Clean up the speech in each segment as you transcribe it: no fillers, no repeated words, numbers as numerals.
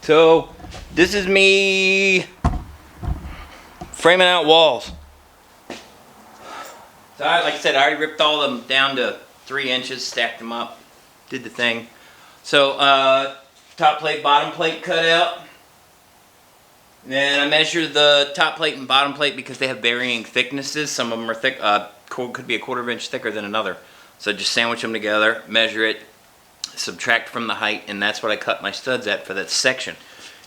So this is me framing out walls. So like I said, I already ripped all of them down to 3 inches, stacked them up, did the thing. So top plate, bottom plate cut out. Then I measured the top plate and bottom plate because they have varying thicknesses. Some of them are thick, could be a 1/4 inch thicker than another. So just sandwich them together, measure it, subtract from the height, and that's what I cut my studs at for that section.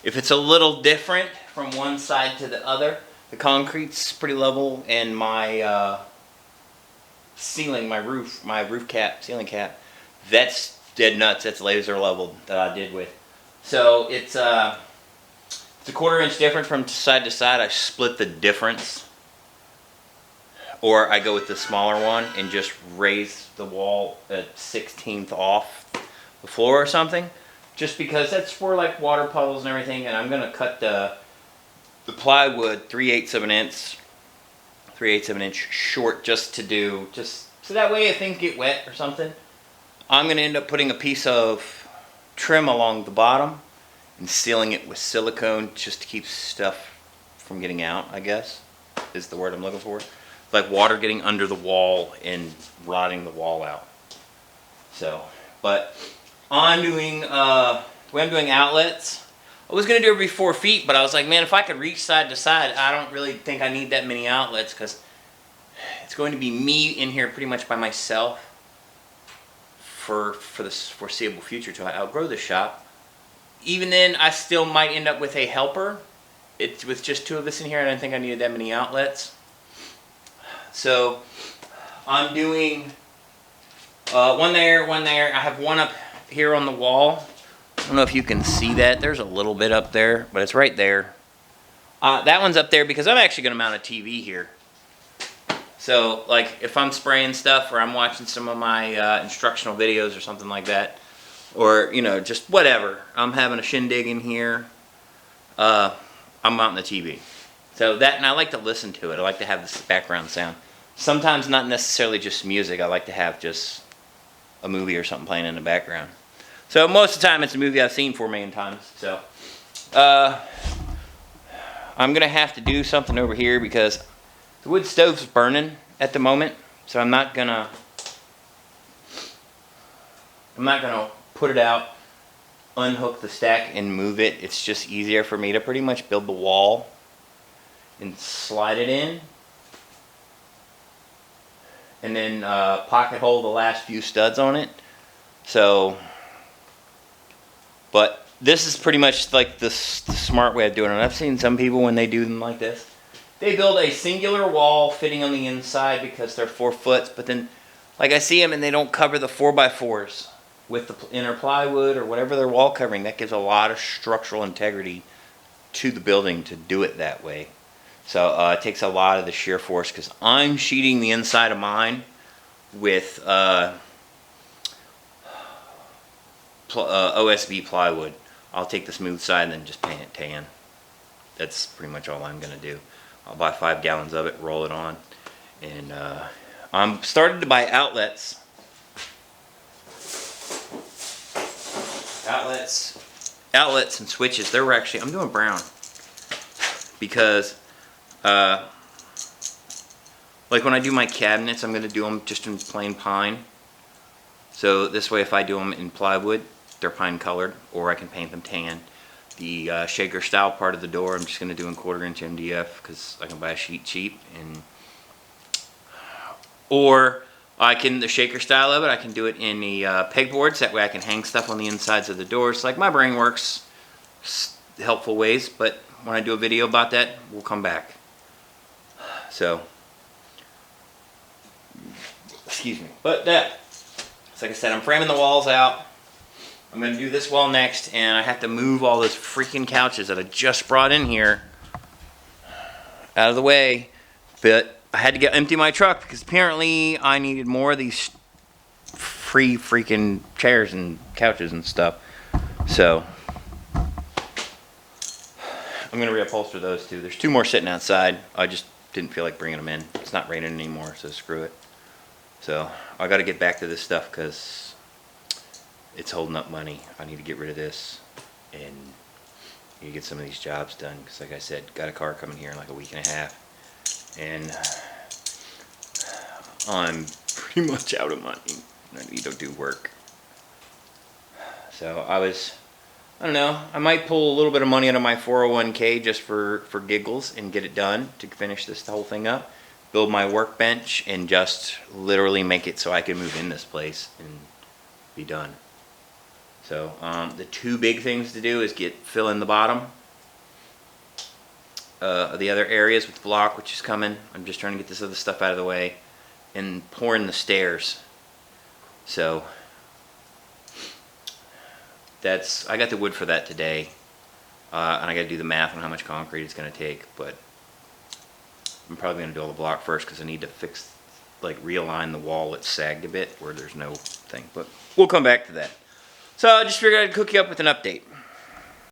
If it's a little different from one side to the other, the concrete's pretty level, and my ceiling, my roof cap, ceiling cap, that's dead nuts. That's laser leveled that I did with. So it's a 1/4 inch difference from side to side. I split the difference, or I go with the smaller one and just raise the wall at 1/16 off the floor or something, just because that's for like water puddles and everything. And I'm gonna cut the plywood 3/8 of an inch short, just so that way if things get wet or something, I'm gonna end up putting a piece of trim along the bottom and sealing it with silicone just to keep stuff from getting out, I guess is the word I'm looking for. Like water getting under the wall and rotting the wall out. So, but I'm doing, I'm doing outlets. I was going to do every 4 feet, but I was like, man, if I could reach side to side, I don't really think I need that many outlets, because it's going to be me in here pretty much by myself for the foreseeable future till I outgrow the shop. Even then, I still might end up with a helper. It's with just 2 of us in here, I don't think I needed that many outlets. So I'm doing one there, one there. I have one up here on the wall. I don't know if you can see that. There's a little bit up there, but it's right there. That one's up there because I'm actually going to mount a TV here. So, like, if I'm spraying stuff or I'm watching some of my instructional videos or something like that, or, you know, just whatever, I'm having a shindig in here, I'm mounting the TV. So that, and I like to listen to it. I like to have this background sound. Sometimes not necessarily just music. I like to have just a movie or something playing in the background. So most of the time it's a movie I've seen 4 million times. So I'm going to have to do something over here because the wood stove's burning at the moment. So I'm not going to put it out, unhook the stack and move it. It's just easier for me to pretty much build the wall and slide it in, and then pocket hole the last few studs on it. So, but this is pretty much like the smart way of doing it. I've seen some people when they do them like this, they build a singular wall fitting on the inside because they're 4 foot, but then like I see them and they don't cover the 4x4s with the inner plywood or whatever they're wall covering. That gives a lot of structural integrity to the building to do it that way. So it takes a lot of the shear force, because I'm sheeting the inside of mine with OSB plywood. I'll take the smooth side and then just paint it tan. That's pretty much all I'm going to do. I'll buy 5 gallons of it, roll it on, and I'm started to buy outlets. Outlets and switches. They're actually, I'm doing brown because like when I do my cabinets, I'm going to do them just in plain pine. So this way, if I do them in plywood, they're pine colored, or I can paint them tan. The shaker style part of the door, I'm just going to do in 1/4 inch MDF because I can buy a sheet cheap, and or I can, the shaker style of it, I can do it in the pegboards. That way I can hang stuff on the insides of the doors. Like my brain works helpful ways, but when I do a video about that, we'll come back. So, excuse me. But that, so like I said, I'm framing the walls out. I'm going to do this wall next, and I have to move all those freaking couches that I just brought in here out of the way. But I had to empty my truck because apparently I needed more of these free freaking chairs and couches and stuff. So I'm going to reupholster those too. There's 2 more sitting outside. I just didn't feel like bringing them in. It's not raining anymore, so screw it. So I got to get back to this stuff because it's holding up money. I need to get rid of this and You get some of these jobs done, because like I said, got a car coming here in like a week and a half, and I'm pretty much out of money. I need to do work. So I don't know, I might pull a little bit of money out of my 401k just for giggles and get it done to finish this whole thing up. Build my workbench and just literally make it so I can move in this place and be done. So the two big things to do is fill in the bottom of the other areas with block, which is coming. I'm just trying to get this other stuff out of the way, and pour in the stairs. So I got the wood for that today, and I got to do the math on how much concrete it's going to take. But I'm probably going to do all the block first, because I need to realign the wall that's sagged a bit where there's no thing. But we'll come back to that. So I just figured I'd cook you up with an update.